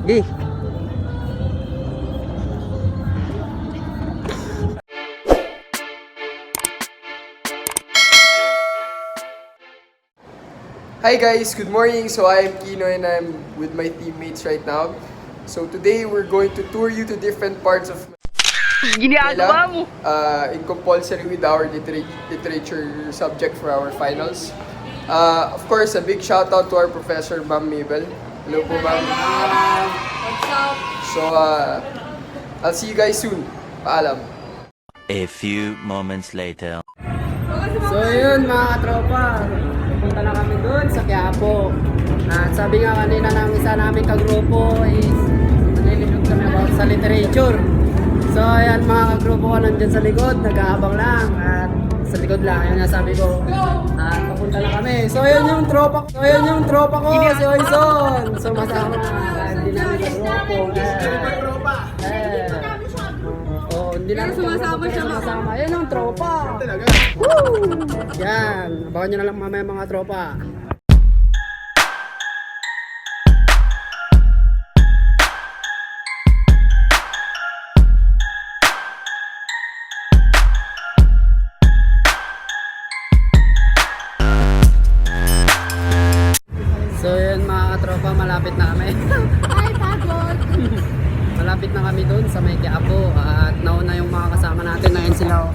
Gi. Hi guys, good morning. So I am Kino and I'm with my teammates right now. So today we're going to tour you to different parts of Manila, in compulsory with our literature subject for our finals. Of course, a big shout out to our professor, Ma'am Mabel. Hello po, Ma'am. What's up? So I'll see you guys soon. Paalam. A few moments later. So yun mga katropa, pupunta na kami dun sa Quiapo. At sabi nga kanina ng isa namin kagrupo is nalilibot kami about sa literature. So ayan mga kagrupo ko nandyan sa likod, nag-aabang lang. At sa likod lang, yun nga sabi ko. At papunta na kami. So yun yung tropa ko, si Oison. So masama hindi namin kagrupo. Hindi na sumasama siya masama. Yan ang tropa. Talaga. Woo! Yan. Abangan nyo na lang mamaya mga tropa. So yan mga tropa, malapit na kami. Ay, pagod! Malapit na kami doon sa may Quiapo at nauna yung mga kasama natin na yun sila.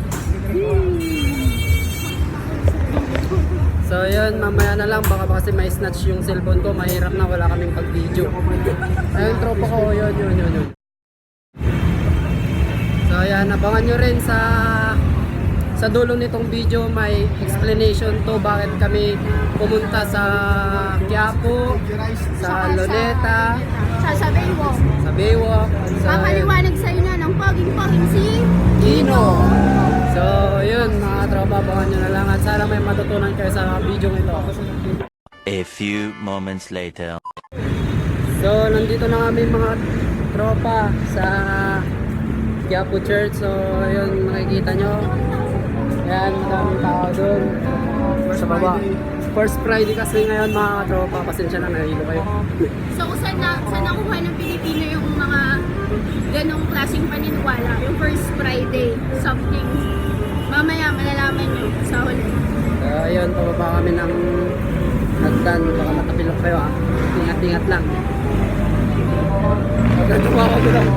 So yun, mamaya na lang baka kasi may snatch yung cellphone ko, mahirap na wala kaming pag-video. Ayun tropa ko, yun. So yan, abangan nyo rin sa dulo nitong video may explanation to bakit kami pumunta sa Quiapo, sa Luneta, Sa Baywalk. sa Baywalk. So, Papaliwanag sa'yo na ng poging-poging si Kino. So, yun mga tropa, abangan nyo na lang at sana may matutunan kayo sa video ito. A few moments later. So, nandito na kami mga tropa sa Quiapo Church. So, yun, makikita nyo. Yan, madaming tao doon. Sa baba. First Friday kasi ngayon mga tropa, pasensya na nahilo kayo. So, kung saan nakuha ng Pilipino yung mga ganong klaseng paniniwala, yung First Friday, something, mamaya malalaman nyo sa huli. So, ayun, pababa kami ng hagdan. Baka matapilok kayo ah. Ingat-ingat lang. Pagkatuwa ko doon.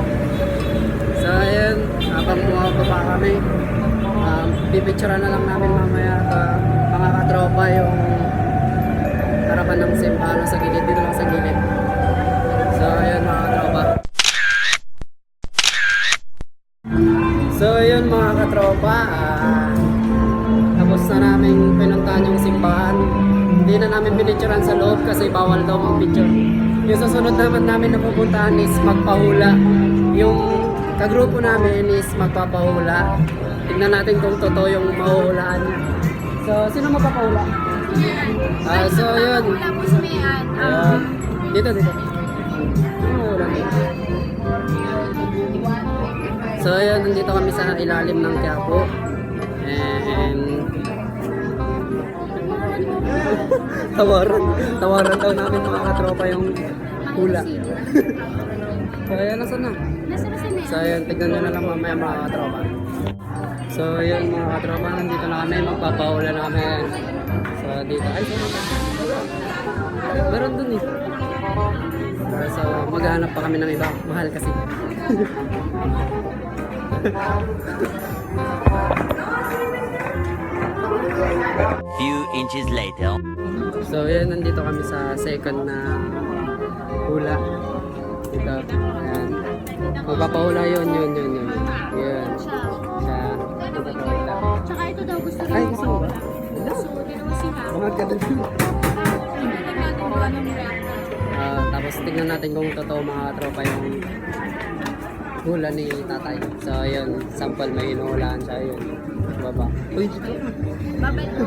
So, ayun, habang bumababa kami, pipicturean na lang namin mamaya mga katropa yung harapan ng simbahan sa gilid, dito lang sa gilid. So ayun mga katropa. So ayun mga katropa, tapos na namin pinuntahan yung simbahan. Hindi na namin pinicturean sa loob kasi bawal daw mag-picture. Yung susunod naman namin na pupuntahan is magpahula. Yung kagrupo namin is magpapahula. Tignan natin kung totoo yung mahuhulaan niya. So, sino magpapahula? So, yun. Wala po sa mayan. Dito. So, yun. Nandito kami sa ilalim ng Quiapo. And tawaran daw namin mga katropa yung hula. So, ayan, nasa na? Nasa mayan. So, yun. Tignan nyo na lang mamaya mga katropa. So yun mga katropa, nandito na kami, magpapahula na kami. So dito, ay meron dun eh. So maghahanap pa kami ng iba, mahal kasi. Few inches later. So yun, nandito kami sa second na hula. Dito, ayan. Magpapahula yun. Yun. Yun. Siya. Tsaka ito daw gusto ko. Ay, gusto mo ba? So, dalawa sila. Mga ganun. Tingnan natin kung anong react. Tapos tignan natin kung totoo mga tropa yung hula ni tatay. So yun, sample may hinuhulaan siya yun. Baba. Uy, dito. Babalik po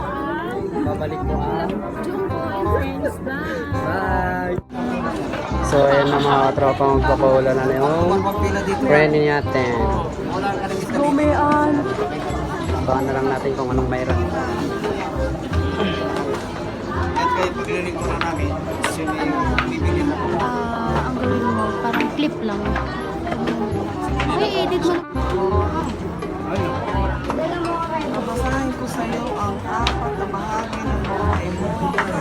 ang Babalik po ang Jumbo and Friends. Bye! bye! So ayan na mga tropa, magpapahula na yung friend natin. Lumian! Baka na lang natin kung anong mayroon. At kahit paglilingkuran namin, yung bibili mo. clip lang. Ay, edit mo. Babasahin ko sa iyo ang apat na bahagi ng buhay mo.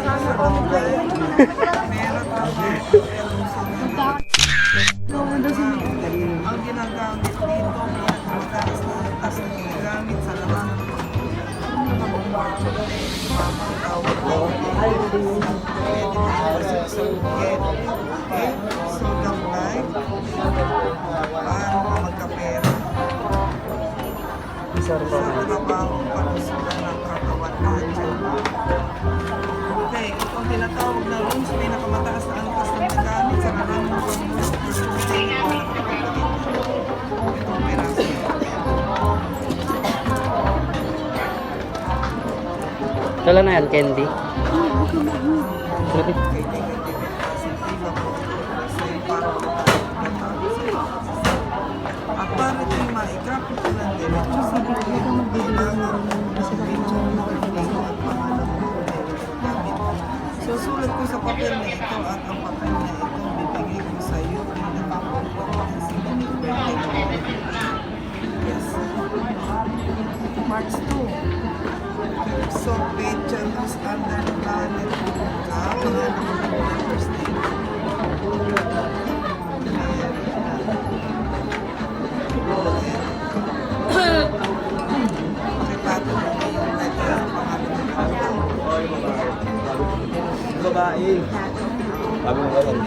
Sa barangay, meron ang ang ginagamit dito, mataas na atas na ginagamit sa laman ng mamang tawag ko. Pwede mo kasi sa ulit. Okay? So, gambay. Paano ka magkapera? Sa trabaho panusulan ng katawan natin. Okay, ito ang tinatawag na rooms, pinakamataas na antas na nagamit sa maraming pagmulat ng itong piraso. Kala na yan, candy. At para ito'y maigrapit ko ng diretso sa bibig, susulat ko sa papel na ito at ang papel na ito bibigay ko sa iyo Yes. March 2. So, Pecha is under the planet. Pangalan ng first name. Babae. Sabi mo ganun.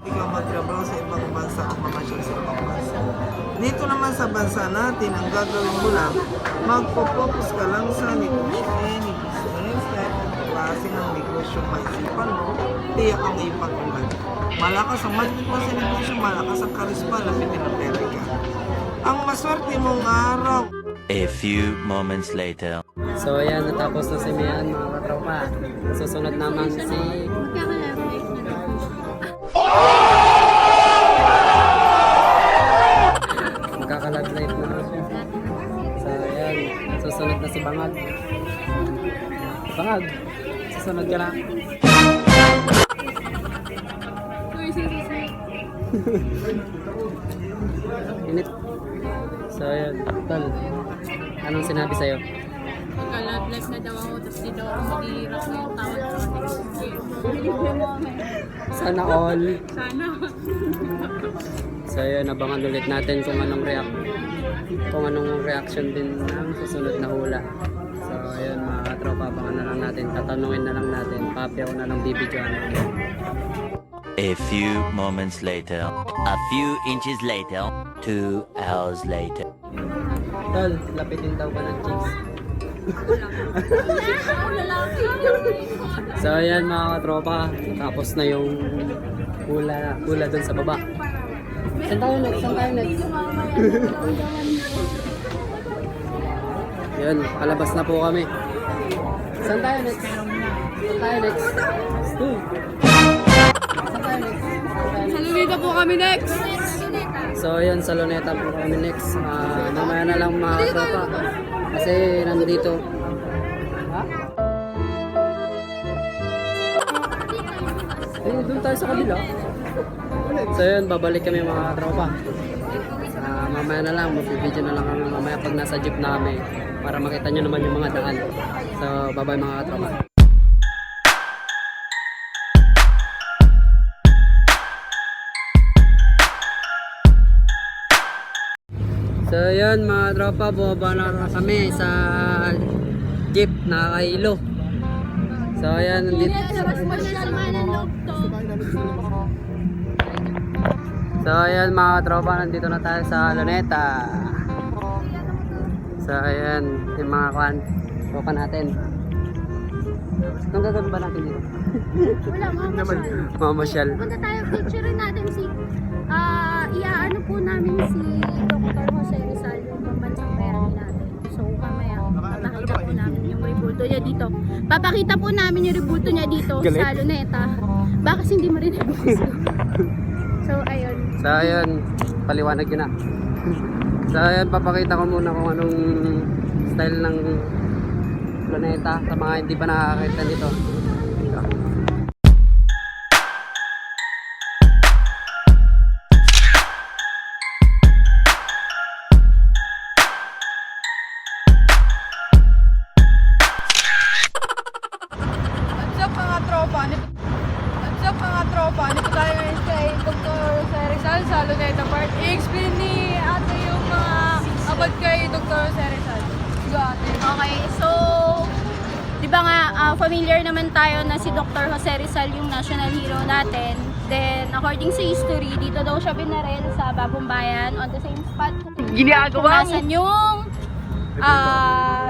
Ikaw magtrabaho sa ibang bansa o mamasyal sa ibang bansa. Dito naman sa bansa natin, ang gagawin mo lang, magpo-focus ka lang sa negosyo. Any business, kahit ang klase ng negosyo maisipan mo, tiyak ang ipag-ulan. Malakas ang magnet mo sa negosyo, malakas ang karisma, lapitin ang pera ka. Ang maswerte mong araw. A few moments later. So ayan, natapos na si Mian mga katropa. Susunod naman si... Magkaka-live na daw. Magkaka-live live na siya. So ayan, susunod na si Bangag. Bangag, susunod ka na. Init. So ayan, tol. Anong sinabi sa'yo? Magka-live na daw ako, tapos dito ako maghihirap ngayong taon ko next year. Sana all. Sana. So yun, abangan ulit natin kung anong reaction din ng susunod na hula. So ayun mga katropa, abangan na lang natin, tatanungin na lang natin, papiaw na lang bibidyoan natin. A few moments later. A few inches later. 2 hours later. Tol, lapitin daw ka ng cheeks. So ayan mga katropa, tapos na yung hula dun sa baba. Saan tayo next? Yun, palabas na po kami. Saan tayo next? Sa Luneta po kami next. So yun, sa Luneta po kami next. Mamaya na lang mga tropa. Kasi nandito. Ha? Doon tayo sa kabila. So yun, babalik kami mga tropa. Mamaya na lang, mag-video na lang kami mamaya pag nasa jeep na kami. Para makita nyo naman yung mga daan. So bye bye mga tropa. So yun mga tropa, bumaba na kami sa jeep na kailo. So ayan, nandito. So ayan mga tropa, nandito na tayo sa Luneta. So ayan, yung mga tropa natin. Anong gagawin ba natin dito? Wala, Mamasyal. Punta tayo, picture natin si iaano po namin si Dr. Jose Rizal, yung pambansang bayani natin. So mamaya, papakita po namin yung rebulto niya dito. Papakita po namin yung rebulto niya dito sa Luneta. Baka kasi hindi marinig ko. So ayun. So ayun, paliwanag yun na. So ayun, papakita ko muna kung anong style ng Luneta sa mga hindi pa nakakakita dito. Nito tayo ngayon kay Dr. Rizal sa Luneta Park. I-explain ni ate yung mga about kay Dr. Rizal. Go ate. Okay, so, di ba nga, familiar naman tayo na si Dr. Jose Rizal yung national hero natin. Then, according sa history, dito daw siya binaril sa Bagong Bayan on the same spot. Ginagawa mo! Kung yung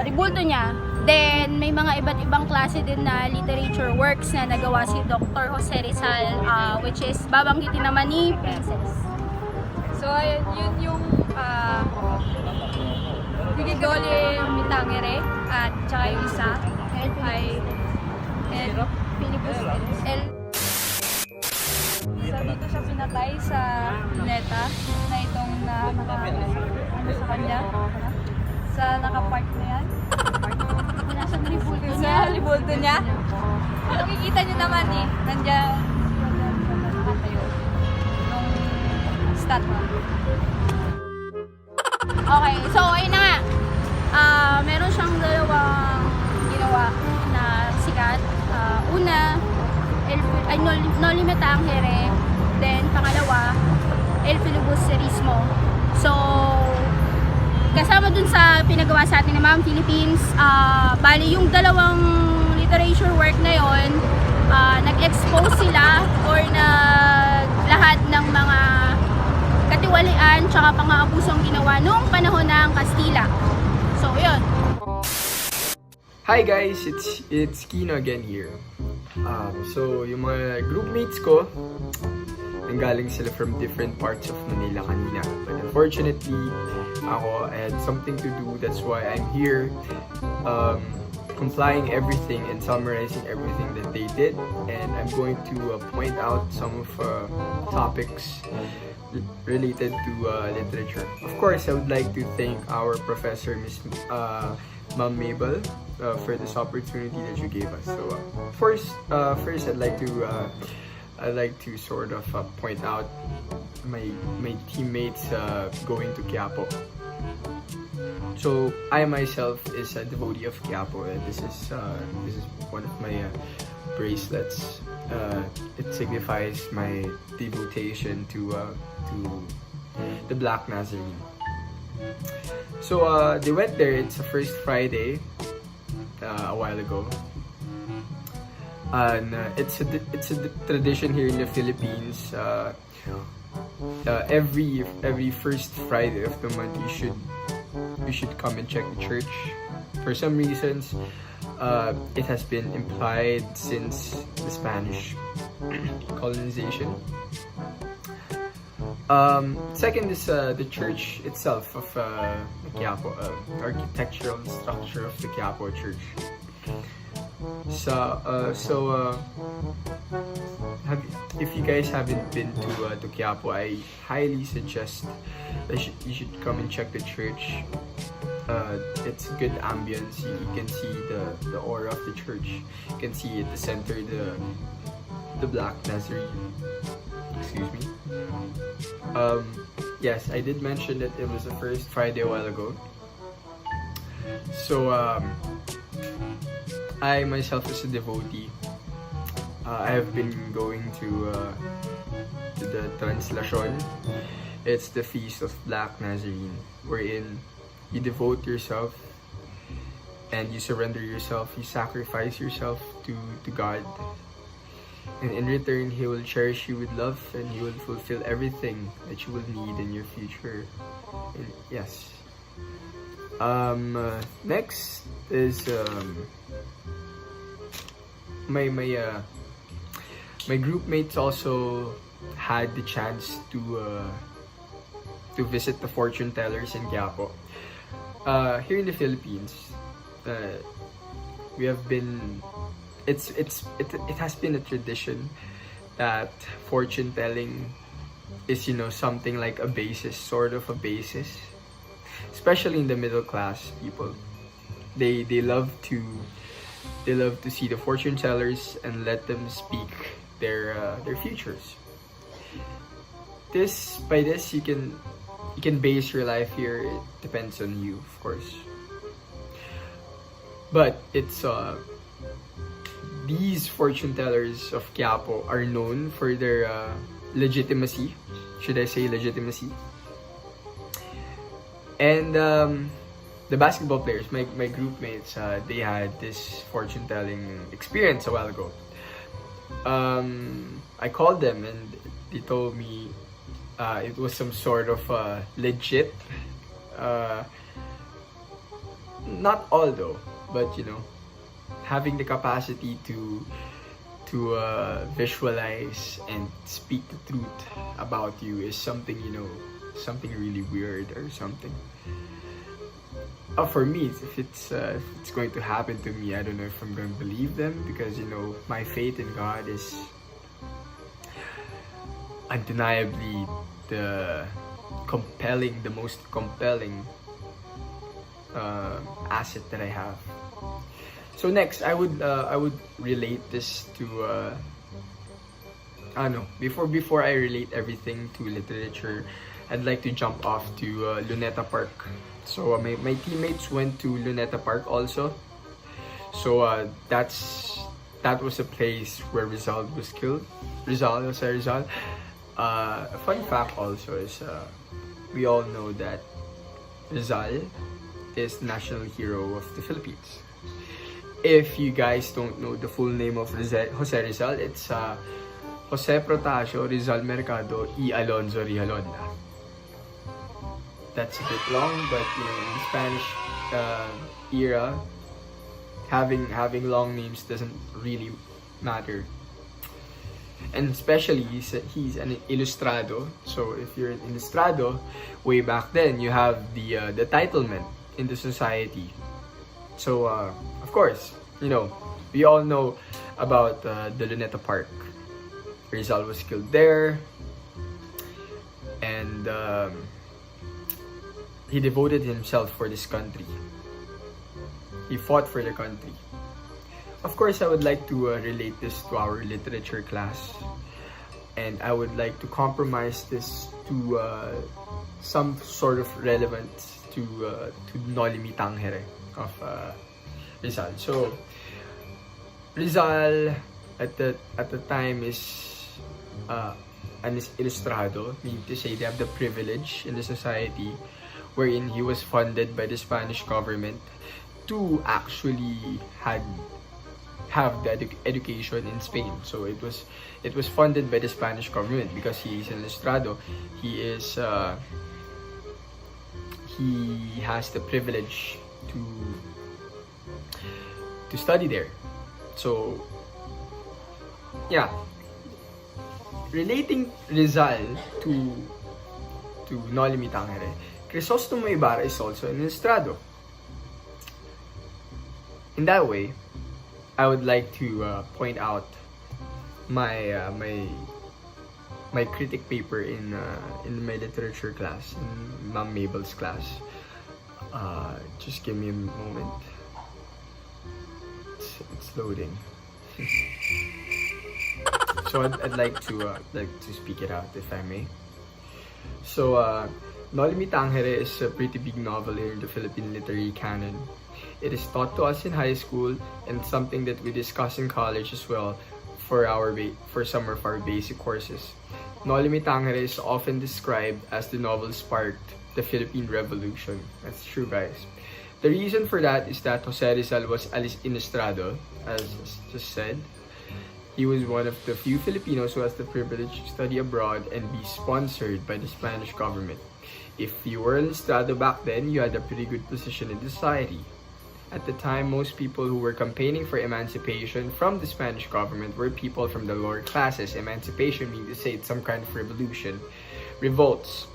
ribulto niya. Then, may mga iba't ibang klase din na literature works na nagawa si Dr. Jose Rizal, which is babanggitin naman ni Princess. So, yun yung Gigigoli Mitangere at tsaka yung isa ay Pilibus El. So, dito siya pinatay sa Luneta na itong sa kanya. Sa nakapark na yan. Nasa ribulto niya. Sa libulto niya. Makikita nyo naman eh. Nandiyan nakatayo. Nung statue. Okay, so ayun na nga. Meron siyang dalawang ginawa na sikat. Una, no limita ang here. Then, pangalawa, El Filibusterismo. So, kasama dun sa pinagawa sa atin ng mga Philippines, bali yung dalawang literature work na yon, nag-expose sila or lahat ng mga katiwalian tsaka pang-aabusong ginawa nung panahon ng Kastila. So, yun. Hi guys, it's Kino again here. So yung mga groupmates ko, nanggaling sila from different parts of Manila kanina. But unfortunately, I had something to do. That's why I'm here, complying everything and summarizing everything that they did. And I'm going to point out some of topics related to literature. Of course, I would like to thank our professor, Miss Ma'am Mabel, for this opportunity that you gave us. So first, I'd like to sort of point out my teammates going to Quiapo. So I myself is a devotee of Quiapo, and this is one of my bracelets. It signifies my devotion to the Black Nazarene. So they went there. It's the first Friday a while ago, and it's a tradition here in the Philippines. Every first Friday of the month, you should come and check the church. For some reasons, it has been implied since the Spanish colonization. Second is the church itself of the Quiapo, architectural structure of the Quiapo church. If you guys haven't been to Quiapo, I highly suggest that you should come and check the church. It's a good ambience. You can see the aura of the church. You can see at the center the Black Nazarene. Excuse me. Yes, I did mention that it was the first Friday a while ago. So I myself is a devotee. I have been going to the Translacion. It's the feast of Black Nazarene, wherein you devote yourself and you surrender yourself, you sacrifice yourself to God. And in return, He will cherish you with love, and He will fulfill everything that you will need in your future. And yes. Next is my group mates also had the chance to visit the fortune tellers in Quiapo. Here in the Philippines, we have been. It has been a tradition that fortune telling is, something like a basis, sort of a basis, especially in the middle class people. They love to see the fortune tellers and let them speak their futures. By this you can base your life here. It depends on you, of course. But it's these fortune tellers of Quiapo are known for their legitimacy. Should I say legitimacy? And the basketball players, my group mates, they had this fortune telling experience a while ago. I called them and they told me it was some sort of legit. Not all though, but you know, having the capacity to visualize and speak the truth about you is something, you know, something really weird or something. For me, if it's going to happen to me, I don't know if I'm going to believe them, because you know my faith in God is undeniably the most compelling asset that I have. So next, I would relate this to before I relate everything to literature, I'd like to jump off to Luneta Park. So my teammates went to Luneta Park also. So that was a place where Rizal was killed. Rizal. A fun fact also is we all know that Rizal is national hero of the Philippines. If you guys don't know the full name of Jose Rizal, it's Jose Protasio Rizal Mercado y Alonzo Rijalonda. That's a bit long, but you know, in the Spanish era, having long names doesn't really matter. And especially he's an ilustrado. So if you're an ilustrado, way back then you have the titlement in the society. So of course, you know, we all know about the Luneta Park. Rizal was killed there, and he devoted himself for this country. He fought for the country. Of course, I would like to relate this to our literature class, and I would like to compromise this to some sort of relevance to Noli Me Tangere of Rizal. So Rizal at the time is an ilustrado, meaning to say they have the privilege in the society wherein he was funded by the Spanish government to actually have the education in Spain. So it was funded by the Spanish government because he is an ilustrado. He has the privilege to study there. So yeah, relating Rizal to Noli Me Tangere, Crisostomo Ibarra is also an ilustrado. In that way, I would like to point out my critic paper in my literature class, in Ma'am Mabel's class. Just give me a moment. It's loading. So I'd like to speak it out, if I may. So Noli Me Tangere is a pretty big novel here in the Philippine literary canon. It is taught to us in high school and something that we discuss in college as well for some of our basic courses. Noli Me Tangere is often described as the novel sparked the Philippine Revolution. That's true, guys. The reason for that is that Jose Rizal was ilustrado, as just said. He was one of the few Filipinos who has the privilege to study abroad and be sponsored by the Spanish government. If you were an ilustrado back then, you had a pretty good position in the society. At the time, most people who were campaigning for emancipation from the Spanish government were people from the lower classes. Emancipation means to say it's some kind of revolution. Revolts.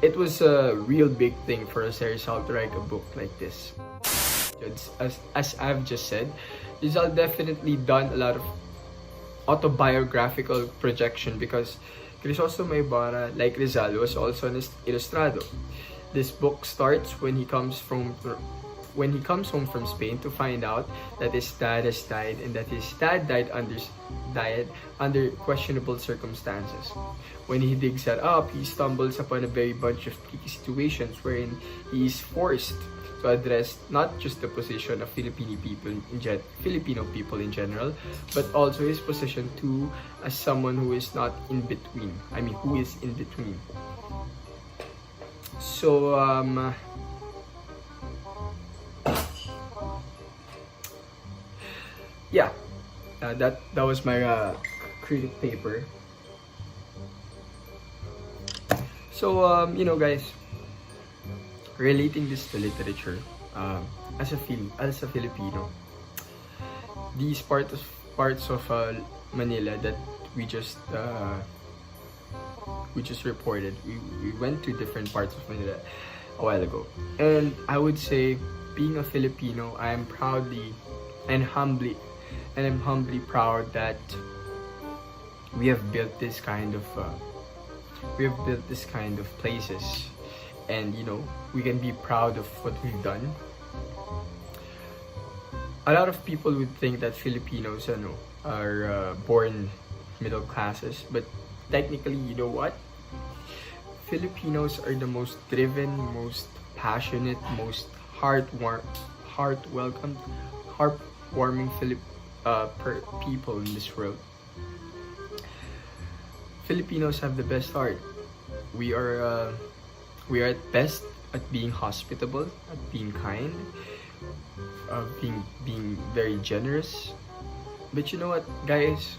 It was a real big thing for Jose Rizal to write a book like this. As I've just said, Rizal definitely done a lot of autobiographical projection because Crisostomo Ibarra, like Rizal, was also an ilustrado. This book starts when he comes home from Spain to find out that his dad has died and that his dad died under questionable circumstances. When he digs that up, he stumbles upon a very bunch of tricky situations wherein he is forced to address not just the position of Filipino people in general, but also his position too as someone who is not in between. I mean, who is in between. So yeah, that was my critic paper. So you know, guys, relating this to literature, as a Filipino, these parts of Manila that we just reported, we went to different parts of Manila a while ago, and I would say, being a Filipino, I am proudly and humbly proud that we have built this kind of places, and you know, we can be proud of what we've done. A lot of people would think that Filipinos are born middle classes, but technically, you know what? Filipinos are the most driven, most passionate, most heartwarming people in this world. Filipinos have the best heart. We are at best at being hospitable, at being kind, being very generous. But you know what, guys?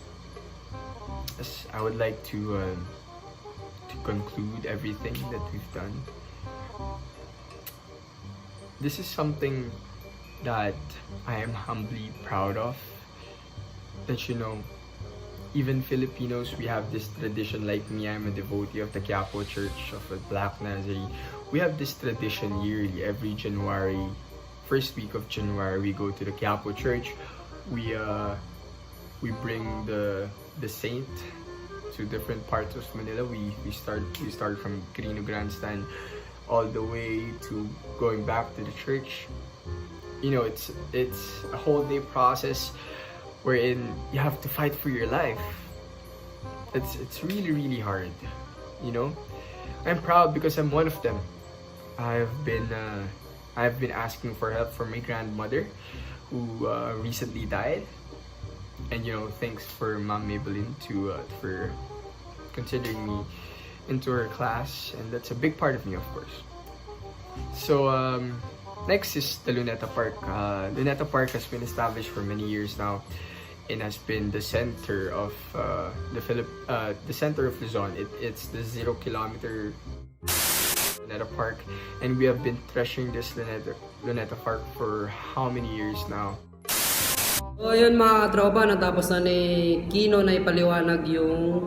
As I would like to conclude everything that we've done. This is something that I am humbly proud of. That, you know, even Filipinos, we have this tradition. Like me, I'm a devotee of the Quiapo Church of the Black Nazarene. We have this tradition yearly, every January, first week of January, we go to the Quiapo Church. We bring the saint to different parts of Manila. We start from Quirino Grandstand all the way to going back to the church. You know, it's a whole day process wherein you have to fight for your life. It's really hard, you know. I'm proud because I'm one of them. I've been asking for help from my grandmother, who recently died, and you know, thanks for Mom Maybelline for considering me into her class, and that's a big part of me, of course. So next is the Luneta Park. Luneta Park has been established for many years now, and has been the center of the center of Luzon. It's the 0 kilometer Luneta Park, and we have been treasuring this Luneta Park for how many years now? So yun mga katropa, natapos na ni Kino na ipaliwanag yung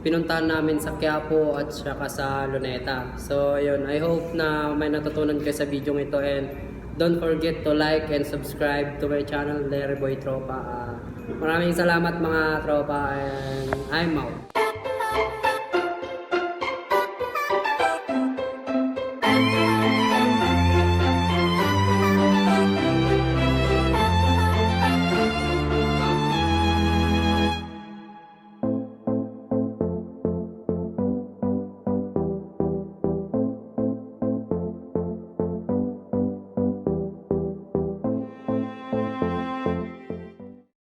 pinuntahan namin sa Quiapo at saka sa Luneta. So yun, I hope na may natutunan kayo sa video ito, and don't forget to like and subscribe to my channel, Larry Boy Tropa. Maraming salamat mga tropa, and I'm out.